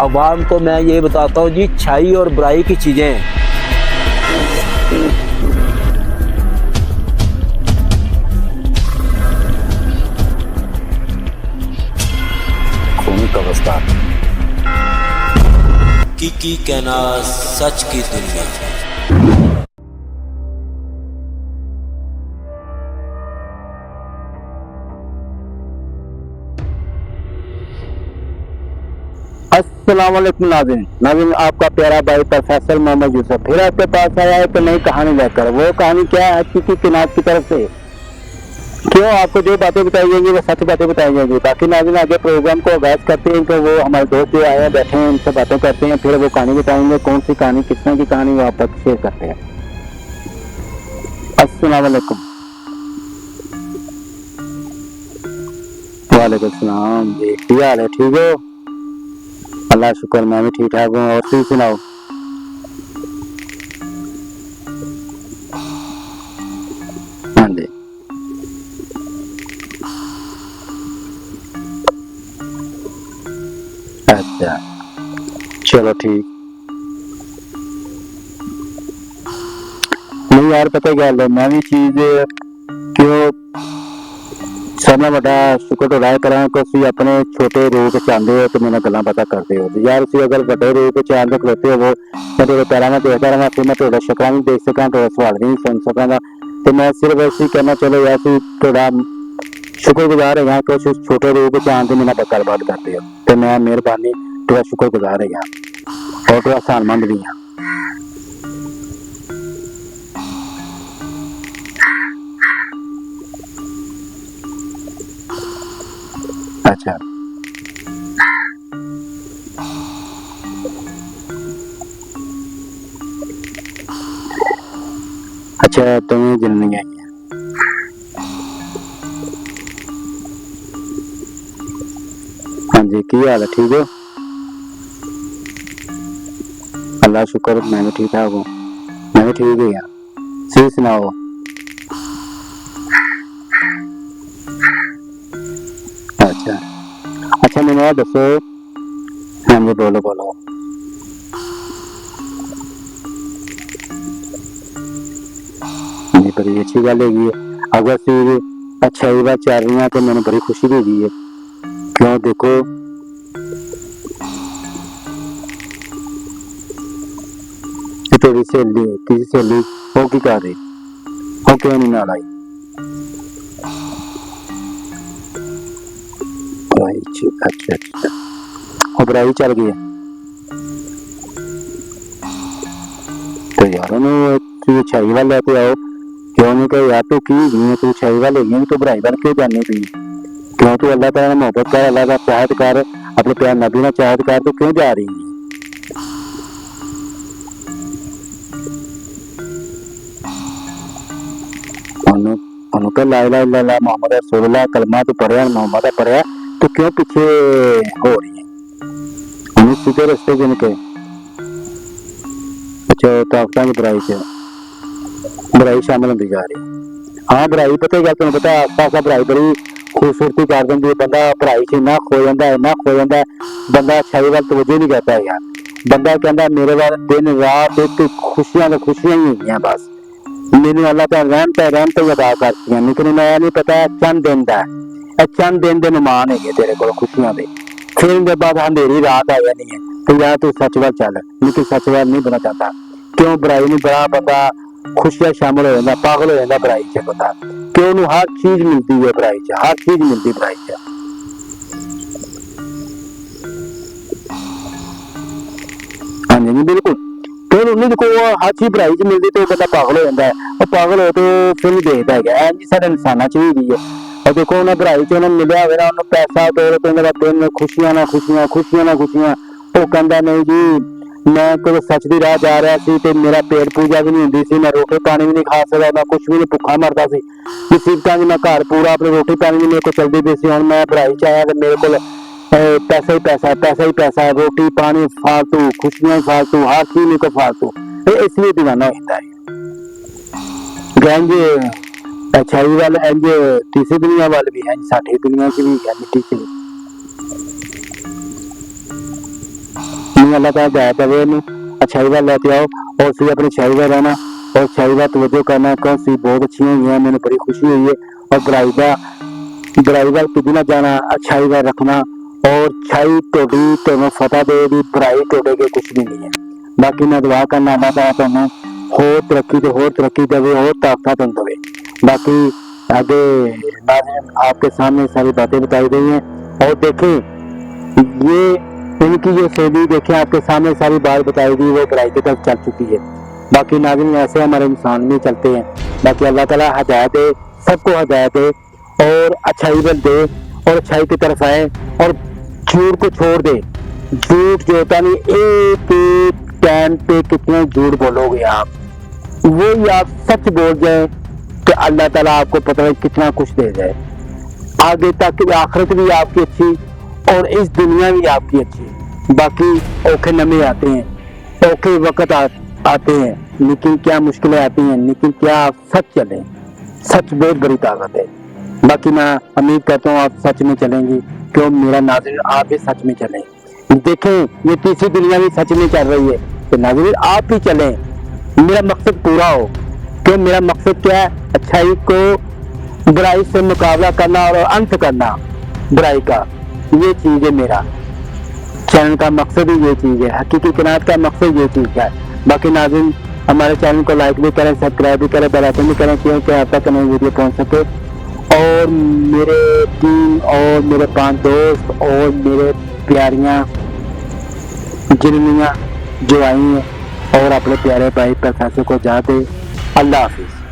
अवाम को मैं ये बताता हूँ जी, अच्छाई और बुराई की चीज़ें खून का वस्ता की कहना सच की दुनिया। अस्सलामुअलैकुम नाज़रीन, आपका प्यारा भाई प्रोफेसर मोहम्मद यूसुफ फिर आपके पास आया है तो नई कहानी लेकर। वो कहानी क्या है? हकीकी किनात की तरफ से। क्यों आपको जो बातें बताई जाएंगी वो सच बातें बताई जाएंगी। बाकी नाज़रीन आगे प्रोग्राम को आगाज करते हैं कि वो हमारे दोस्त जो आए हैं बैठे हैं उनसे बातें करते हैं, फिर वो कहानी बताएंगे। कौन सी कहानी, किस तरह की कहानी, वो आप तक शेयर करते हैं। अस्सलामुअलैकुम। वालेकुम सलाम जी, क्या हाल है? ठीक हो? अल्लाह शुक्र, मैं भी ठीक ठाक हूँ। और तुम सुनाओ? हाँ जी, अच्छा, चलो ठीक। नहीं यार, पता क्या है, मैं भी चीज क्यों सबने बड़ा शुक्र तो राय करा कि तुम अपने छोटे रूप चाहते हो तो मैंने गल्लां पता करते हो। तो यार तुम अगर बड़े रूप चाहते हो खलोते हो, मैं तेरे पैरों में देखता रहा, फिर मैं थोड़ा शक्ल नहीं देख सका, थोड़ा सवाल नहीं सुन सका। तो मैं सिर्फ ऐसे कहना, चलो यार तुम थोड़ा शुक्रगुजार है कि उस छोटे रूप चाहते मैंने गलबात करते हो। तो मैं मेहरबानी थोड़ा शुक्रगुजार है और थोड़ा सानमंद भी हाँ। अच्छा अच्छा, तुम्हें जलनी आई है। हाँ जी, की हाल है? ठीक हो? अल्लाह शुक्र, मैं भी ठीक ठाक हूँ। मैं भी ठीक ही हाँ। सी सुनाओ? अच्छा अच्छा, मैंने दसो। हाँ जी, बोलो बोलो। जी, बड़ी अच्छी गल है। अगर सी अच्छा ही बात चल रही है तो मैंने बड़ी खुशी भी है। क्यों देखो, तेरी सहेली किसी सहेली वो की कर रही, वो क्यों नहीं नाल आई? अच्छा अच्छा, वो बुराई चल गई है। तो यार उन्हें तू अच्छाई वाल लेते आओ। क्यों नहीं कहे यार तू की नहीं, तू अच्छाई वाल है तो बुराई वाल क्यों जानी पी? क्यों तू अल्लाह ताला मोहब्बत कर, अल्लाह का चाहत कर, अपने प्यार नबी ने चाहत कर, तो क्यों जा रही है? उन्होंने ला इलाहा इल्लल्लाह मोहम्मद रसूलुल्लाह कलमा तो पढ़िया, मोहम्मद पढ़िया, तो क्यों पीछे हो रही है? उन्हें सीधे रास्ते जिनके अच्छा ताकत की बुराई से बुराई शामिल होती जा रही है। हाँ बुराई पता क्या, तुम्हें पता आस पास बुराई बड़ी खूबसूरती कर देंगे। बंदा पढ़ाई से इन्ना खो जाता है, इन्ना खो जाता है, बंदा अच्छाई वाल तवज्जो नहीं करता है यार। बंदा कहता मेरे वाल दिन रात एक खुशियां तो खुशियां ही हैं बस। मैंने अल्लाह ताला रहमत अदा करती हैं, लेकिन मैं नहीं पता चंद दिन का चंद दिन के मेहमान है तेरे को खुशियां दे। फिर उनके बाद अंधेरी रात आ जानी है। तो यार तू सच वाल चल, लेकिन सच वाल नहीं बना चाहता। क्यों बुराई नहीं बड़ा बंदा खुशियां शामिल हो जाता, पागल हो जाता बुराई से। बता क्यों उन्हें हर चीज मिलती है बुराई से, हर चीज मिलती बुराई से। हाँ जी बिल्कुल। तो उन्हें देखो हर चीज बुराई से मिलती तो बंदा पागल हो जाता है, और पागल हो तो फिर भी देखता है जी सारे इंसाना च भी है। और देखो उन्हें बुराई से उन्हें मिलया हुआ ना, उन्हें पैसा दौलत, उन्हें दिन खुशियां ना खुशियां, खुशियां ना खुशियां। वो कहता नहीं जी मैं कोई सच की राह जा रहा सी ते मेरा पेट पूजा भी नहीं होंदी सी, मैं रोटी पानी भी नहीं खा सकता, मैं कुछ भी नहीं, भुखा मरदा सी। मुसीबतां च मैं घर पूरा अपनी रोटी पानी भी मेरे को चलदी पई सी। हुण मैं बुराई च आया ते मेरे को पैसा ही पैसा है, पैसा ही पैसा है, रोटी पानी फालतू, खुशियां फालतू, हर चीज में को फालतू। इसलिए दीवाना होता है। गंज अच्छाई वाल इंज तीसरी दुनिया वाल भी है, साडी दुनिया च भी है, मिट्टी च भी। अल्लाह ताला हिदायत देवे इन्हू अच्छाई वाल लेके आओ और सी अपनी अच्छाई वाल रहना और अच्छाई वाल तवज्जो करना क्यों सी बहुत अच्छी हुई है मैंने बड़ी खुशी हुई है और बुराई वाल कभी ना जाना अच्छाई वाल रखना और अच्छाई तोड़ी तुम्हें फतह देगी बुराई तोड़े के कुछ भी नहीं है। बाकी मैं दुआ करना अल्लाह ताला तुम्हें होर तरक्की देवे और ताकत तुम देवे। बाकी आगे नाज़रीन आपके सामने सारी बातें बताई गई हैं और देखें ये इनकी जो शैली देखें आपके सामने सारी बात बताई गई वो बुराई की तरफ चल चुकी है। बाकी नाज़रीन ऐसे हमारे इंसान भी चलते हैं। बाकी अल्लाह ताला हिदायत दे सबको हिदायत दे और अच्छाई बल दे और अच्छाई की तरफ आए और झूठ को छोड़ दे। झूठ जो होता नहीं एक टाइम पे कितने झूठ बोलोगे आप वही आप सच बोल जाए तो अल्लाह ताला आपको पता है कितना कुछ दे जाए आगे तक आखिरत भी आपकी अच्छी और इस दुनिया भी आपकी अच्छी। बाकी औखे नमे आते हैं औखे वक्त आते हैं लेकिन क्या मुश्किलें आती हैं लेकिन क्या आप सच चलें सच बहुत बड़ी ताकत है। बाकी मैं उम्मीद करता हूँ आप सच में चलेंगी क्यों मेरा नाज़रीन आप भी सच में चलें। देखें ये तीसरी दुनिया भी सच में चल रही है तो नाज़रीन आप भी चलें मेरा मकसद पूरा हो क्यों मेरा मकसद क्या है अच्छाई को बुराई से मुकाबला करना और अंत करना बुराई का ये चीज है मेरा चैनल का मकसद ही ये चीज है हकीकी कायनात का मकसद ये चीज है। बाकी नाज़रीन हमारे चैनल को लाइक भी करें सब्सक्राइब भी करें बेल आइकन भी करें क्योंकि आप तक नई वीडियो पहुंच सके और मेरे 3 और मेरे 5 दोस्त और मेरे प्यारियां जिन्नियां जो आई हैं और अपने प्यारे भाई प्रोफेसर को जा दे। अल्लाह हाफिज।